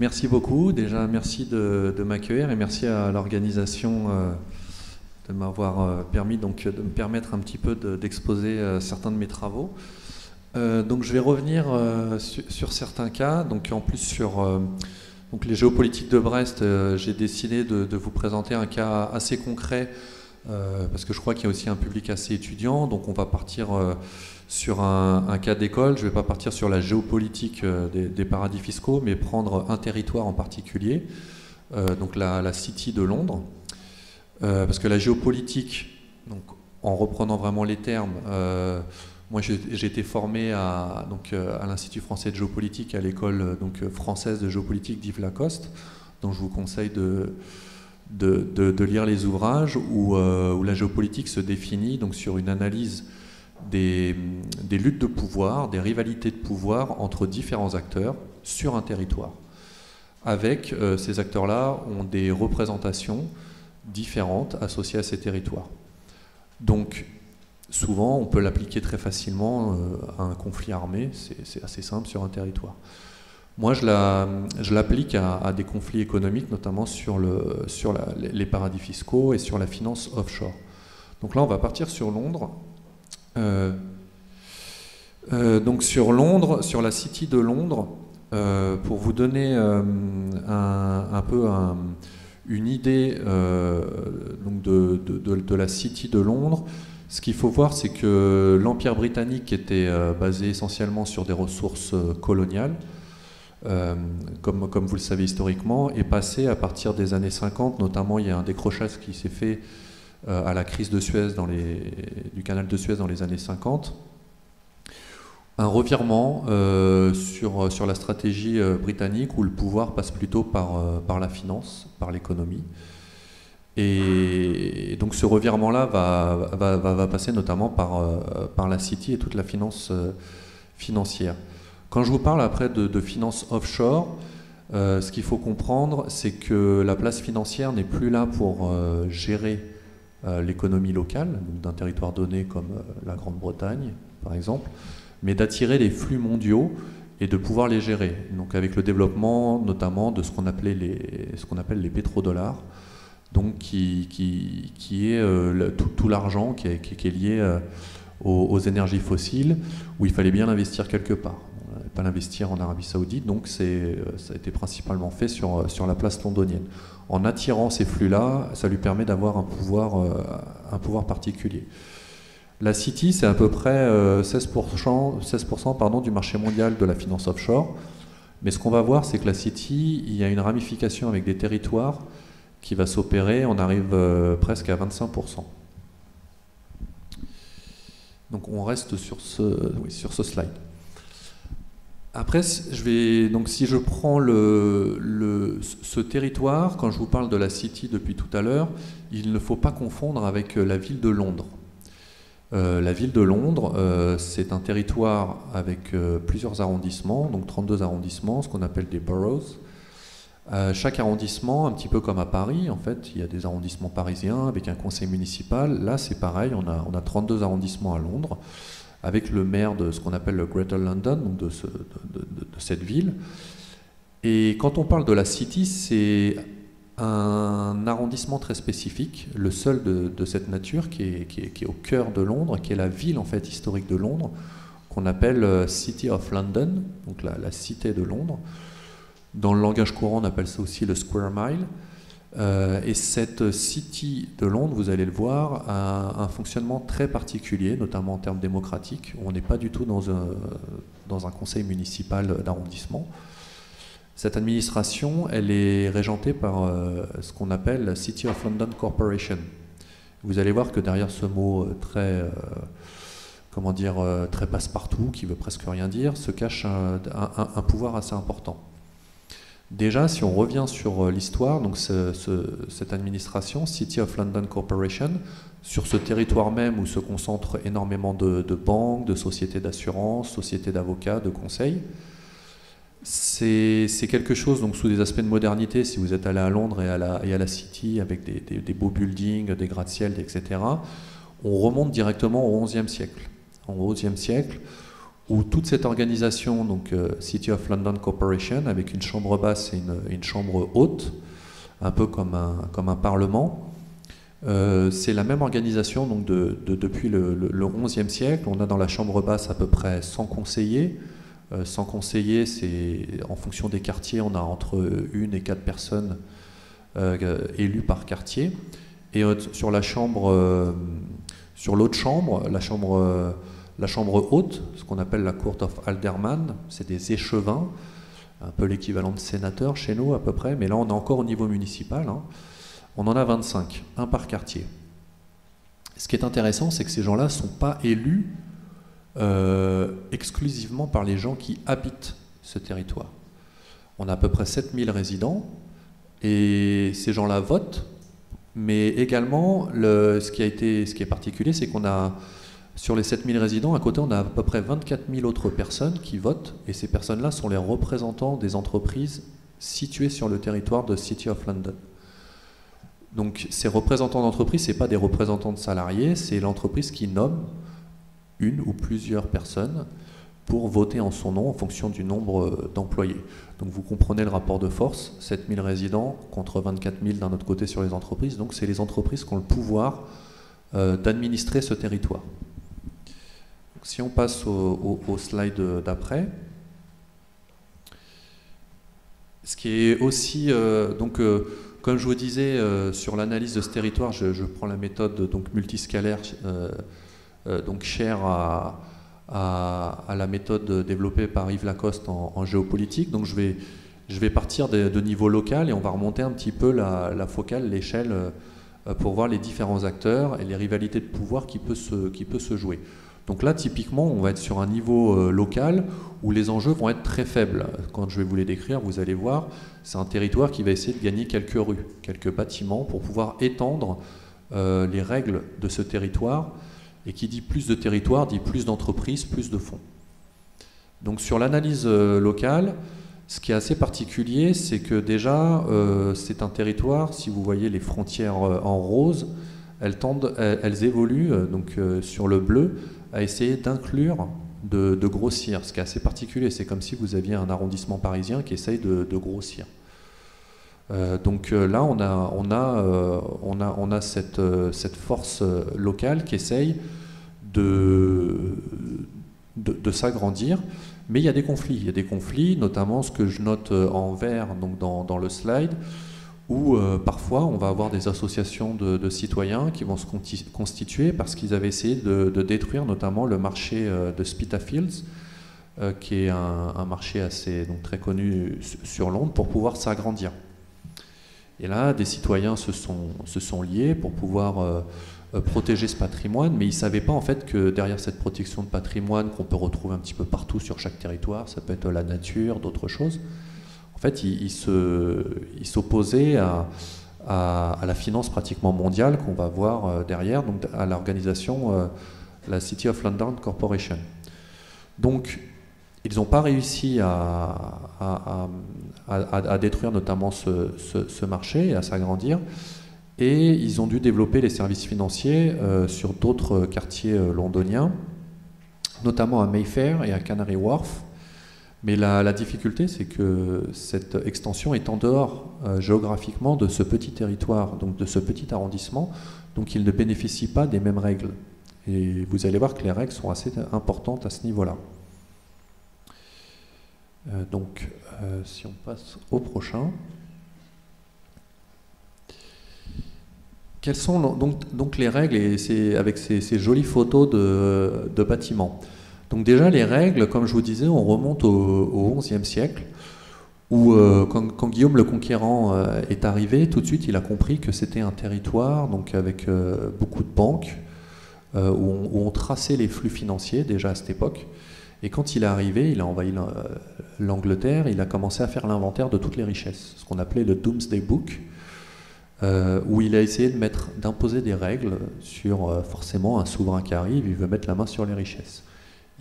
Merci beaucoup. Déjà, merci de m'accueillir et merci à l'organisation de m'avoir permis de me permettre un petit peu d'exposer certains de mes travaux. Donc, je vais revenir sur certains cas. Donc, en plus sur donc les géopolitiques de Brest, j'ai décidé de vous présenter un cas assez concret parce que je crois qu'il y a aussi un public assez étudiant. Donc, on va partir sur un cas d'école. Je ne vais pas partir sur la géopolitique des paradis fiscaux, mais prendre un territoire en particulier, donc la City de Londres. Parce que la géopolitique, donc, en reprenant vraiment les termes, moi j'ai été formé à l'Institut français de géopolitique, à l'école française de géopolitique d'Yves Lacoste, dont je vous conseille de lire les ouvrages où la géopolitique se définit donc, sur une analyse des luttes de pouvoir, des rivalités de pouvoir entre différents acteurs sur un territoire. Avec ces acteurs-là ont des représentations différentes associées à ces territoires. Donc, souvent, on peut l'appliquer très facilement à un conflit armé, c'est assez simple sur un territoire. Moi, je l'applique à des conflits économiques, notamment sur les paradis fiscaux et sur la finance offshore. Donc là, on va partir sur Londres. Donc sur Londres, sur la City de Londres, pour vous donner un peu une idée donc de la City de Londres, ce qu'il faut voir, c'est que l'Empire britannique était basé essentiellement sur des ressources coloniales, comme vous le savez historiquement, est passé à partir des années 50, notamment il y a un décrochage qui s'est fait à la crise de Suez du canal de Suez dans les années 50, un revirement sur la stratégie britannique où le pouvoir passe plutôt par la finance, par l'économie. Et donc ce revirement-là va passer notamment par la City et toute la finance financière. Quand je vous parle après de finance offshore, ce qu'il faut comprendre, c'est que la place financière n'est plus là pour gérer l'économie locale, d'un territoire donné comme la Grande-Bretagne, par exemple, mais d'attirer les flux mondiaux et de pouvoir les gérer. Donc avec le développement notamment de ce qu'on appelle les pétrodollars, donc qui est tout l'argent qui est lié aux énergies fossiles, où il fallait bien l'investir quelque part. On n'allait pas l'investir en Arabie Saoudite, donc ça a été principalement fait sur la place londonienne. En attirant ces flux-là, ça lui permet d'avoir un pouvoir particulier. La City, c'est à peu près 16% du marché mondial de la finance offshore. Mais ce qu'on va voir, c'est que la City, il y a une ramification avec des territoires qui va s'opérer. On arrive presque à 25%. Donc on reste sur ce slide. Après, donc si je prends ce territoire, quand je vous parle de la City depuis tout à l'heure, il ne faut pas confondre avec la ville de Londres. La ville de Londres, c'est un territoire avec plusieurs arrondissements, donc 32 arrondissements, ce qu'on appelle des boroughs. Chaque arrondissement, un petit peu comme à Paris, en fait, il y a des arrondissements parisiens avec un conseil municipal. Là, c'est pareil, on a 32 arrondissements à Londres, avec le maire de ce qu'on appelle le Greater London, donc de cette ville. Et quand on parle de la City, c'est un arrondissement très spécifique, le seul de cette nature qui est au cœur de Londres, qui est la ville en fait historique de Londres, qu'on appelle City of London, donc la cité de Londres. Dans le langage courant, on appelle ça aussi le Square Mile. Et cette City de Londres, vous allez le voir, a un fonctionnement très particulier, notamment en termes démocratiques. On n'est pas du tout dans un conseil municipal d'arrondissement. Cette administration, elle est régentée par ce qu'on appelle la City of London Corporation. Vous allez voir que derrière ce mot très passe-partout, qui veut presque rien dire, se cache un pouvoir assez important. Déjà, si on revient sur l'histoire, donc cette administration, City of London Corporation, sur ce territoire même où se concentrent énormément de banques, de sociétés d'assurance, sociétés d'avocats, de conseils, c'est quelque chose, donc sous des aspects de modernité, si vous êtes allé à Londres et à la City avec des beaux buildings, des gratte-ciel, etc., on remonte directement au XIe siècle. Au XIe siècle, où toute cette organisation, donc City of London Corporation, avec une chambre basse et une chambre haute, un peu comme un parlement, c'est la même organisation donc depuis le XIe siècle. On a dans la chambre basse à peu près 100 conseillers. 100 conseillers, c'est en fonction des quartiers, on a entre 1 et 4 personnes élues par quartier. Et sur l'autre chambre, la chambre haute, ce qu'on appelle la Court of Alderman, c'est des échevins, un peu l'équivalent de sénateurs chez nous à peu près, mais là on est encore au niveau municipal. Hein. On en a 25, un par quartier. Ce qui est intéressant, c'est que ces gens-là ne sont pas élus exclusivement par les gens qui habitent ce territoire. On a à peu près 7000 résidents, et ces gens-là votent, mais également, ce qui est particulier, c'est qu'on a, sur les 7000 résidents, à côté, on a à peu près 24 000 autres personnes qui votent, et ces personnes-là sont les représentants des entreprises situées sur le territoire de City of London. Donc ces représentants d'entreprise, ce n'est pas des représentants de salariés, c'est l'entreprise qui nomme une ou plusieurs personnes pour voter en son nom en fonction du nombre d'employés. Donc vous comprenez le rapport de force, 7000 résidents contre 24 000 d'un autre côté sur les entreprises, donc c'est les entreprises qui ont le pouvoir d'administrer ce territoire. Donc, si on passe au slide d'après, ce qui est aussi... comme je vous disais, sur l'analyse de ce territoire, je prends la méthode donc, multiscalaire, donc chère à la méthode développée par Yves Lacoste en géopolitique. Donc je vais partir de niveau local et on va remonter un petit peu la focale, l'échelle, pour voir les différents acteurs et les rivalités de pouvoir qui peut se jouer. Donc là, typiquement, on va être sur un niveau local où les enjeux vont être très faibles. Quand je vais vous les décrire, vous allez voir, c'est un territoire qui va essayer de gagner quelques rues, quelques bâtiments pour pouvoir étendre les règles de ce territoire. Et qui dit plus de territoire, dit plus d'entreprises, plus de fonds. Donc sur l'analyse locale, ce qui est assez particulier, c'est que déjà, c'est un territoire, si vous voyez les frontières en rose, elles évoluent, donc sur le bleu, à essayer d'inclure, de grossir. Ce qui est assez particulier, c'est comme si vous aviez un arrondissement parisien qui essaye de grossir. Donc là, on a cette force locale qui essaye de s'agrandir, mais il y a des conflits. Il y a des conflits, notamment ce que je note en vert donc dans le slide, où parfois on va avoir des associations de citoyens qui vont se constituer parce qu'ils avaient essayé de détruire notamment le marché de Spitalfields, qui est un marché donc très connu sur Londres, pour pouvoir s'agrandir. Et là, des citoyens se sont liés pour pouvoir protéger ce patrimoine, mais ils ne savaient pas en fait que derrière cette protection de patrimoine qu'on peut retrouver un petit peu partout sur chaque territoire, ça peut être la nature, d'autres choses, en fait, ils s'opposaient à la finance pratiquement mondiale qu'on va voir derrière, donc à l'organisation, la City of London Corporation. Donc, ils n'ont pas réussi à détruire notamment ce marché et à s'agrandir, et ils ont dû développer les services financiers sur d'autres quartiers londoniens, notamment à Mayfair et à Canary Wharf. Mais la difficulté, c'est que cette extension est en dehors géographiquement de ce petit territoire, donc de ce petit arrondissement, donc il ne bénéficie pas des mêmes règles. Et vous allez voir que les règles sont assez importantes à ce niveau-là. Si on passe au prochain. Quelles sont donc les règles, et c'est avec ces jolies photos de bâtiments. Donc déjà les règles, comme je vous disais, on remonte au XIe siècle, où quand Guillaume le Conquérant est arrivé, tout de suite il a compris que c'était un territoire donc avec beaucoup de banques, où on traçait les flux financiers déjà à cette époque. Et quand il est arrivé, il a envahi l'Angleterre, il a commencé à faire l'inventaire de toutes les richesses, ce qu'on appelait le Domesday Book, où il a essayé d'imposer des règles sur forcément un souverain qui arrive, il veut mettre la main sur les richesses.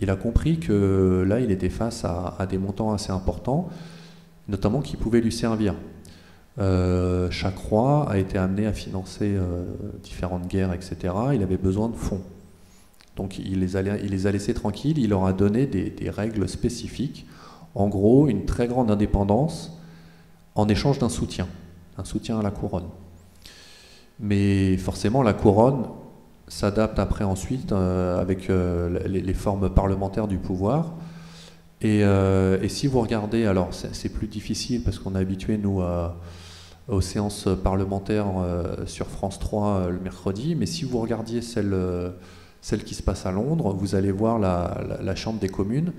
Il a compris que là, il était face à des montants assez importants, notamment qui pouvaient lui servir. Chaque roi a été amené à financer différentes guerres, etc. Il avait besoin de fonds. Donc il les a laissés tranquilles, il leur a donné des règles spécifiques. En gros, une très grande indépendance en échange d'un soutien à la couronne. Mais forcément, la couronne s'adapte après ensuite avec les formes parlementaires du pouvoir. Et si vous regardez, alors c'est plus difficile parce qu'on est habitué, nous, aux séances parlementaires sur France 3 le mercredi, mais si vous regardiez celle qui se passe à Londres, vous allez voir la Chambre des communes,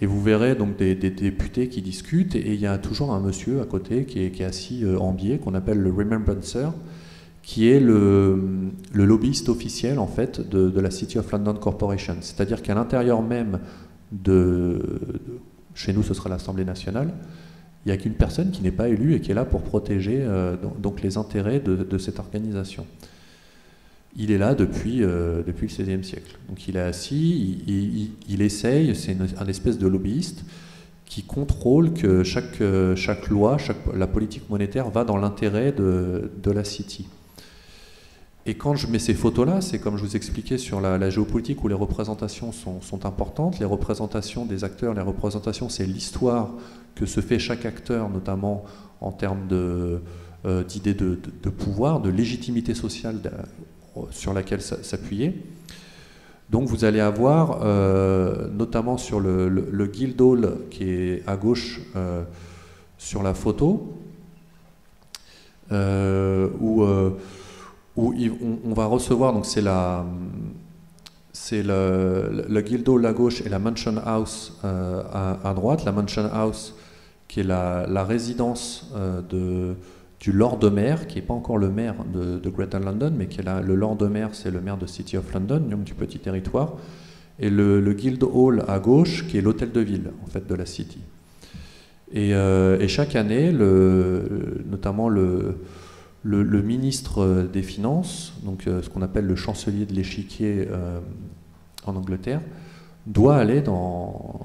et vous verrez donc des députés qui discutent, et il y a toujours un monsieur à côté qui est assis en biais, qu'on appelle le Remembrancer, qui est le lobbyiste officiel en fait de la City of London Corporation. C'est-à-dire qu'à l'intérieur même chez nous ce sera l'Assemblée nationale, il n'y a qu'une personne qui n'est pas élue et qui est là pour protéger donc les intérêts de cette organisation. Il est là depuis le XVIe siècle. Donc il est assis, il essaye, c'est un espèce de lobbyiste qui contrôle que chaque loi, la politique monétaire va dans l'intérêt de la City. Et quand je mets ces photos-là, c'est comme je vous expliquais sur la géopolitique où les représentations sont importantes. Les représentations des acteurs, les représentations, c'est l'histoire que se fait chaque acteur, notamment en termes d'idées de pouvoir, de légitimité sociale sur laquelle s'appuyer. Donc vous allez avoir, notamment sur le Guildhall qui est à gauche sur la photo, où on va recevoir, donc c'est le Guildhall à gauche et la Mansion House à droite. La Mansion House qui est la résidence du Lord Mayor, qui n'est pas encore le maire de Greater London, mais qui est le Lord Mayor, c'est le maire de City of London, donc du petit territoire, et le Guildhall à gauche, qui est l'hôtel de ville en fait de la City. Et chaque année, notamment le ministre des Finances, donc ce qu'on appelle le chancelier de l'échiquier en Angleterre, doit aller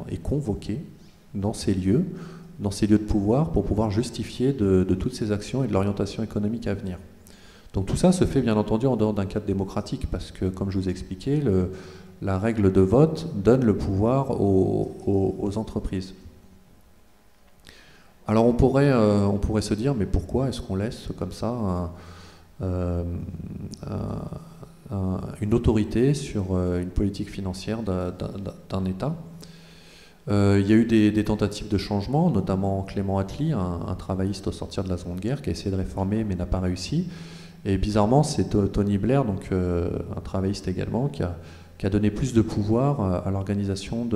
et convoquer dans ces lieux de pouvoir pour pouvoir justifier de toutes ces actions et de l'orientation économique à venir. Donc tout ça se fait bien entendu en dehors d'un cadre démocratique parce que, comme je vous ai expliqué, la règle de vote donne le pouvoir aux entreprises. Alors on pourrait se dire, mais pourquoi est-ce qu'on laisse comme ça une autorité sur une politique financière d'un État? Il y a eu des tentatives de changement, notamment Clément Attlee, un travailliste au sortir de la Seconde Guerre, qui a essayé de réformer mais n'a pas réussi. Et bizarrement, c'est Tony Blair, donc un travailliste également, qui a donné plus de pouvoir à l'organisation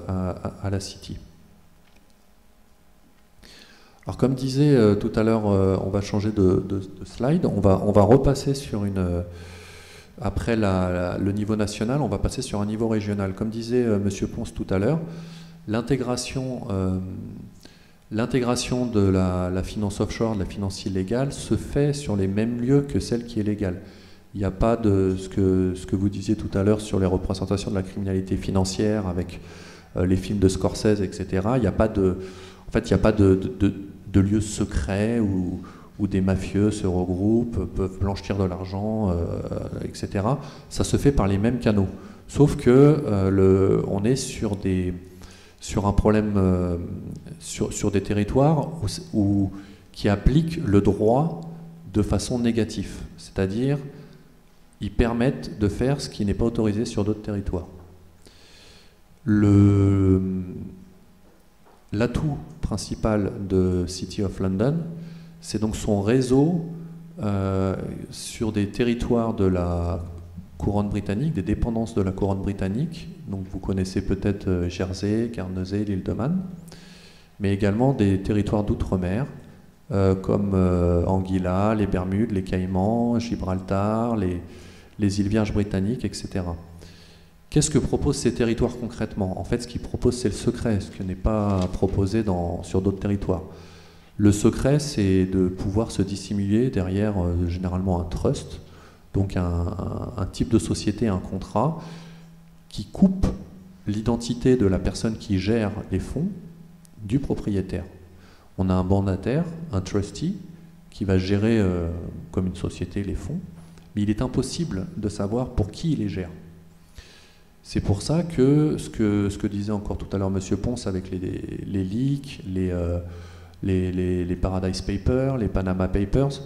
à la City. Alors comme disait tout à l'heure, on va changer de slide, on va repasser sur après le niveau national, on va passer sur un niveau régional. Comme disait Monsieur Ponce tout à l'heure, l'intégration de la finance offshore, de la finance illégale, se fait sur les mêmes lieux que celle qui est légale. Il n'y a pas de ce que vous disiez tout à l'heure sur les représentations de la criminalité financière avec les films de Scorsese, etc. Il n'y a pas de lieux secrets où des mafieux se regroupent, peuvent blanchir de l'argent, etc. Ça se fait par les mêmes canaux. Sauf que on est sur un problème, sur des territoires qui appliquent le droit de façon négative. C'est-à-dire, ils permettent de faire ce qui n'est pas autorisé sur d'autres territoires. L'atout principal de City of London, c'est donc son réseau sur des territoires de la couronne britannique, des dépendances de la couronne britannique. Donc vous connaissez peut-être Jersey, Guernesey, l'île de Man, mais également des territoires d'outre-mer comme Anguilla, les Bermudes, les Caïmans, Gibraltar, les îles Vierges britanniques, etc. Qu'est-ce que proposent ces territoires concrètement? En fait, ce qu'ils proposent, c'est le secret, ce qui n'est pas proposé sur d'autres territoires. Le secret, c'est de pouvoir se dissimuler derrière généralement un trust, donc un type de société, un contrat, qui coupe l'identité de la personne qui gère les fonds du propriétaire. On a un mandataire, un trustee, qui va gérer comme une société les fonds, mais il est impossible de savoir pour qui il les gère. C'est pour ça que ce que disait encore tout à l'heure Monsieur Ponce avec les leaks, les Paradise Papers, les Panama Papers,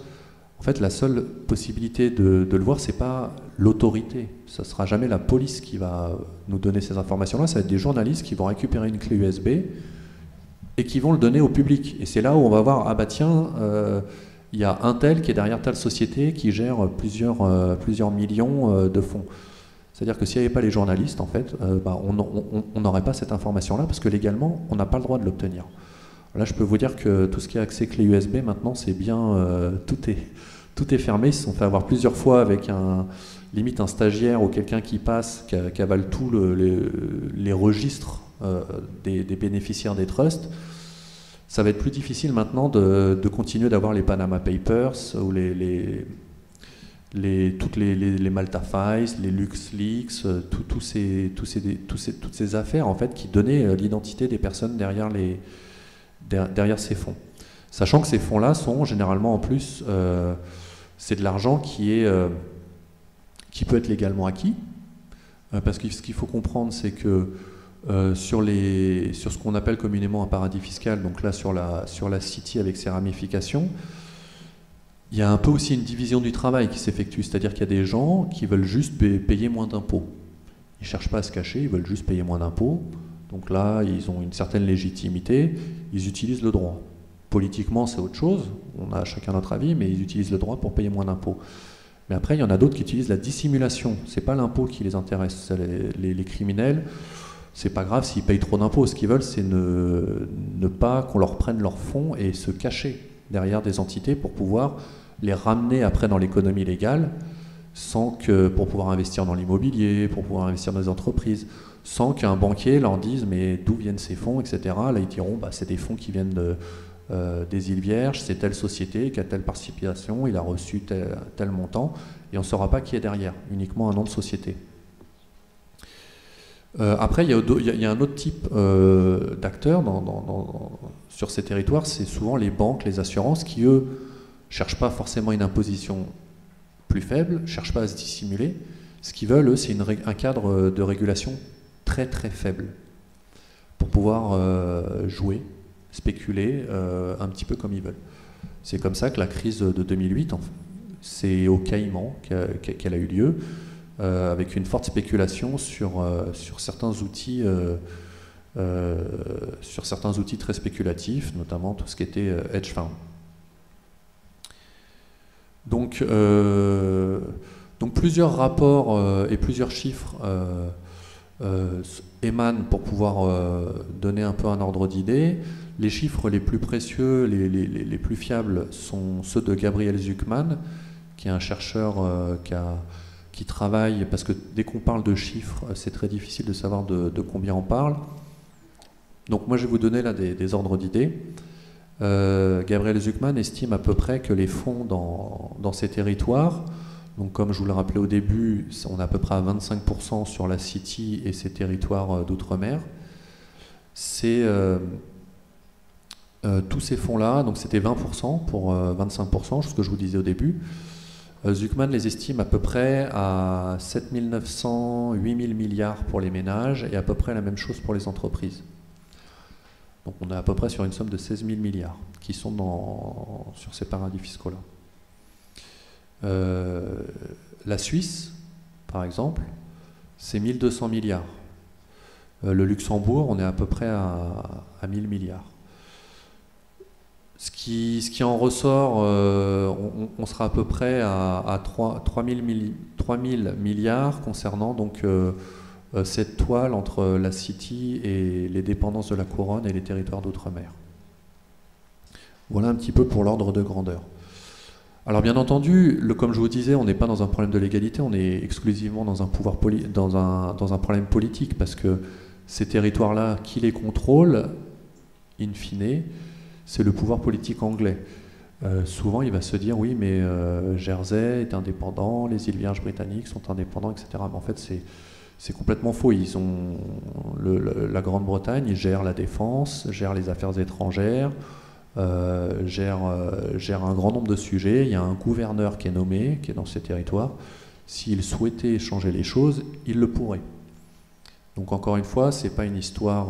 en fait, la seule possibilité de le voir, c'est pas l'autorité. Ce sera jamais la police qui va nous donner ces informations-là. Ça va être des journalistes qui vont récupérer une clé USB et qui vont le donner au public. Et c'est là où on va voir, ah bah tiens, il y a un tel qui est derrière telle société qui gère plusieurs millions de fonds. C'est-à-dire que s'il n'y avait pas les journalistes, en fait, on n'aurait pas cette information-là parce que légalement, on n'a pas le droit de l'obtenir. Là, je peux vous dire que tout ce qui est accès clé USB, maintenant, c'est bien, tout est fermé. Ils se sont fait avoir plusieurs fois avec limite un stagiaire ou quelqu'un qui passe, qui avale tous les registres des bénéficiaires des trusts. Ça va être plus difficile maintenant de continuer d'avoir les Panama Papers ou toutes les Malta Files, les LuxLeaks, toutes ces affaires en fait qui donnaient l'identité des personnes derrière ces fonds. Sachant que ces fonds-là sont généralement en plus, c'est de l'argent qui peut être légalement acquis, parce que ce qu'il faut comprendre, c'est que sur ce qu'on appelle communément un paradis fiscal, donc là sur la City avec ses ramifications, il y a un peu aussi une division du travail qui s'effectue, c'est-à-dire qu'il y a des gens qui veulent juste payer moins d'impôts. Ils ne cherchent pas à se cacher, ils veulent juste payer moins d'impôts. Donc là, ils ont une certaine légitimité, ils utilisent le droit. Politiquement, c'est autre chose, on a chacun notre avis, mais ils utilisent le droit pour payer moins d'impôts. Mais après, il y en a d'autres qui utilisent la dissimulation. Ce n'est pas l'impôt qui les intéresse. Les criminels, c'est pas grave s'ils payent trop d'impôts. Ce qu'ils veulent, c'est ne pas qu'on leur prenne leurs fonds et se cacher derrière des entités pour pouvoir les ramener après dans l'économie légale, pour pouvoir investir dans l'immobilier, pour pouvoir investir dans les entreprises, sans qu'un banquier leur dise mais d'où viennent ces fonds, etc. Là, ils diront c'est des fonds qui viennent des îles Vierges, c'est telle société qui a telle participation, il a reçu tel montant, et on ne saura pas qui est derrière, uniquement un nom de société. Après, il y a un autre type d'acteurs sur ces territoires, c'est souvent les banques, les assurances, qui eux cherchent pas forcément une imposition plus faible, cherchent pas à se dissimuler. Ce qu'ils veulent, eux, c'est un cadre de régulation très très faible pour pouvoir jouer, spéculer un petit peu comme ils veulent. C'est comme ça que la crise de 2008, c'est au Caïman qu'elle a eu lieu, avec une forte spéculation sur certains outils très spéculatifs, notamment tout ce qui était hedge fund. Donc plusieurs rapports et plusieurs chiffres émanent pour pouvoir donner un peu un ordre d'idée. Les chiffres les plus précieux, les plus fiables sont ceux de Gabriel Zucman, qui est un chercheur qui travaille, parce que dès qu'on parle de chiffres, c'est très difficile de savoir de combien on parle. Donc moi je vais vous donner là des ordres d'idées. Gabriel Zucman estime à peu près que les fonds dans ces territoires, donc comme je vous le rappelais au début, on est à peu près à 25% sur la City et ses territoires d'outre-mer. C'est tous ces fonds-là, donc c'était 20% pour 25%, ce que je vous disais au début. Zucman les estime à peu près à 7 900, 8 000 milliards pour les ménages et à peu près la même chose pour les entreprises. Donc on est à peu près sur une somme de 16 000 milliards qui sont sur ces paradis fiscaux-là. La Suisse, par exemple, c'est 1200 milliards. Le Luxembourg, on est à peu près à 1000 milliards. Ce qui en ressort, on sera à peu près à 3 000 milliards concernant donc cette toile entre la City et les dépendances de la couronne et les territoires d'outre-mer. Voilà un petit peu pour l'ordre de grandeur. Alors bien entendu, comme je vous disais, on n'est pas dans un problème de légalité, on est exclusivement dans un problème politique, parce que ces territoires-là, qui les contrôle, in fine, c'est le pouvoir politique anglais. Souvent, il va se dire, oui, mais Jersey est indépendant, les îles Vierges britanniques sont indépendants, etc. Mais en fait, c'est complètement faux. La Grande-Bretagne gère la défense, gère les affaires étrangères, gère un grand nombre de sujets. Il y a un gouverneur qui est nommé, qui est dans ces territoires. S'il souhaitait changer les choses, il le pourrait. Donc encore une fois, c'est pas une histoire,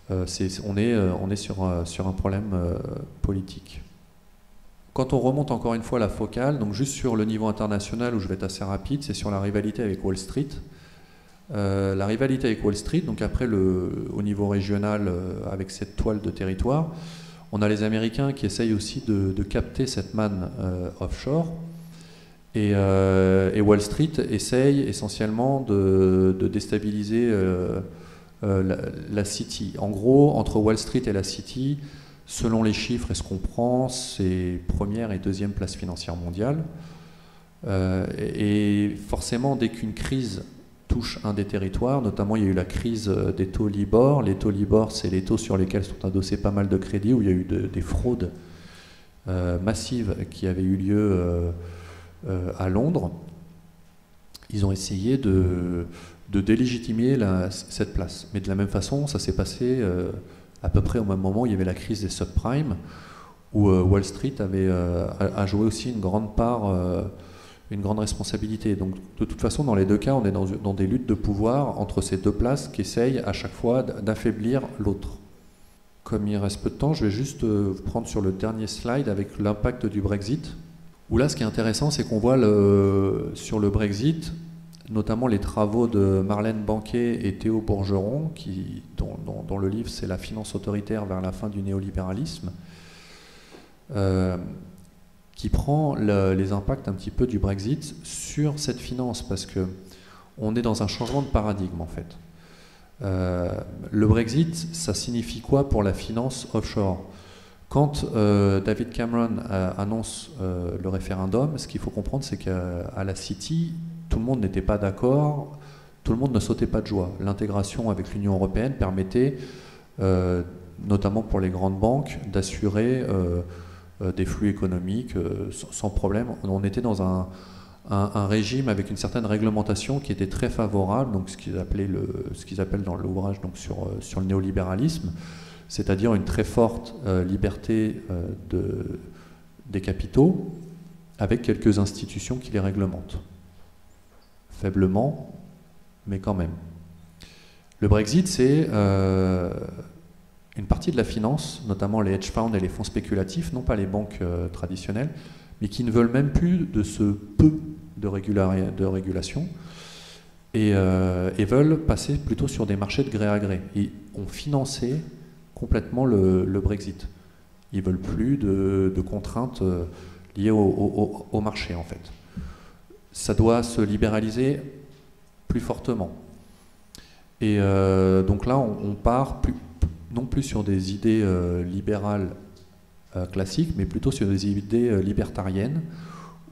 on est sur un problème politique. Quand on remonte encore une fois la focale, donc juste sur le niveau international où je vais être assez rapide, c'est sur la rivalité avec Wall Street. La rivalité avec Wall Street, donc après au niveau régional avec cette toile de territoire, on a les Américains qui essayent aussi de capter cette manne offshore et Wall Street essaye essentiellement de déstabiliser la City. En gros, entre Wall Street et la City, selon les chiffres et ce qu'on prend, c'est première et deuxième place financière mondiale. Et forcément, dès qu'une crise touche un des territoires, notamment il y a eu la crise des taux Libor. Les taux Libor, c'est les taux sur lesquels sont adossés pas mal de crédits, où il y a eu des fraudes massives qui avaient eu lieu à Londres. Ils ont essayé de délégitimer cette place. Mais de la même façon, ça s'est passé à peu près au même moment où il y avait la crise des subprimes, où Wall Street a joué aussi une grande part, une grande responsabilité. Donc de toute façon, dans les deux cas, on est dans des luttes de pouvoir entre ces deux places qui essayent à chaque fois d'affaiblir l'autre. Comme il reste peu de temps, je vais juste vous prendre sur le dernier slide avec l'impact du Brexit, où là, ce qui est intéressant, c'est qu'on voit sur le Brexit, notamment les travaux de Marlène Banquet et Théo Bourgeron, dont le livre c'est La finance autoritaire vers la fin du néolibéralisme, qui prend les impacts un petit peu du Brexit sur cette finance, parce que on est dans un changement de paradigme en fait. Le Brexit, ça signifie quoi pour la finance offshore? Quand David Cameron annonce le référendum, ce qu'il faut comprendre, c'est qu'à la City, tout le monde n'était pas d'accord, tout le monde ne sautait pas de joie. L'intégration avec l'Union européenne permettait, notamment pour les grandes banques, d'assurer des flux économiques sans problème. On était dans un régime avec une certaine réglementation qui était très favorable, donc ce qu'ils appellent dans l'ouvrage donc sur le néolibéralisme, c'est-à-dire une très forte liberté des capitaux avec quelques institutions qui les réglementent. Faiblement, mais quand même. Le Brexit, c'est une partie de la finance, notamment les hedge funds et les fonds spéculatifs, non pas les banques traditionnelles, mais qui ne veulent même plus de ce peu de régulation et veulent passer plutôt sur des marchés de gré à gré. Ils ont financé complètement le Brexit. Ils ne veulent plus de contraintes liées au marché, en fait. Ça doit se libéraliser plus fortement. Et donc là, on part non plus sur des idées libérales classiques, mais plutôt sur des idées libertariennes,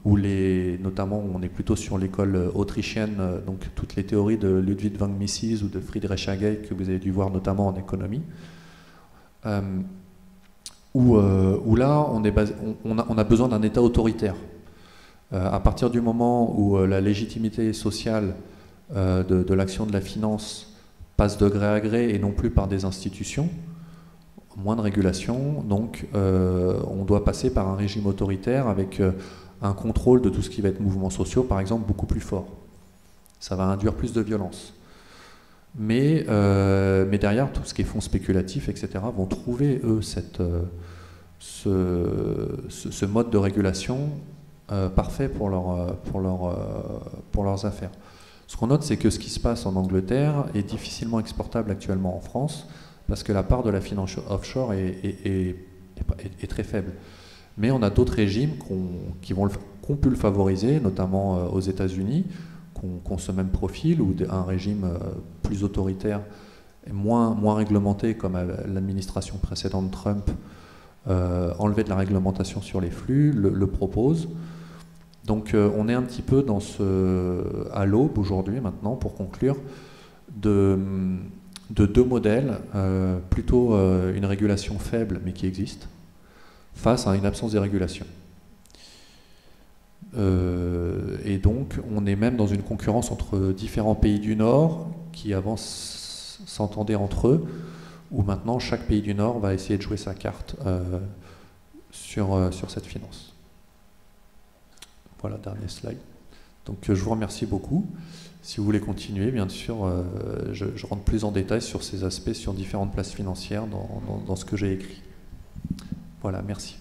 où notamment on est plutôt sur l'école autrichienne, donc toutes les théories de Ludwig von Mises ou de Friedrich Hegel, que vous avez dû voir notamment en économie, où là, on a besoin d'un État autoritaire. À partir du moment où la légitimité sociale de l'action de la finance passe de gré à gré et non plus par des institutions, moins de régulation, donc on doit passer par un régime autoritaire avec un contrôle de tout ce qui va être mouvements sociaux, par exemple, beaucoup plus fort. Ça va induire plus de violence. Mais derrière, tout ce qui est fonds spéculatifs, etc., vont trouver, eux, ce mode de régulation parfait pour leurs affaires. Ce qu'on note, c'est que ce qui se passe en Angleterre est difficilement exportable actuellement en France, parce que la part de la finance offshore est très faible. Mais on a d'autres régimes qui ont pu le favoriser, notamment aux États-Unis, qui ont ce même profil, ou un régime plus autoritaire et moins réglementé, comme l'administration précédente Trump, enlever de la réglementation sur les flux, le propose. Donc on est un petit peu à l'aube aujourd'hui, maintenant, pour conclure, de deux modèles, plutôt une régulation faible, mais qui existe, face à une absence de régulation. Et donc, on est même dans une concurrence entre différents pays du Nord qui avant s'entendaient entre eux, où maintenant chaque pays du Nord va essayer de jouer sa carte sur cette finance. Voilà, dernier slide. Donc, je vous remercie beaucoup. Si vous voulez continuer, bien sûr, je rentre plus en détail sur ces aspects, sur différentes places financières dans ce que j'ai écrit. Voilà, merci.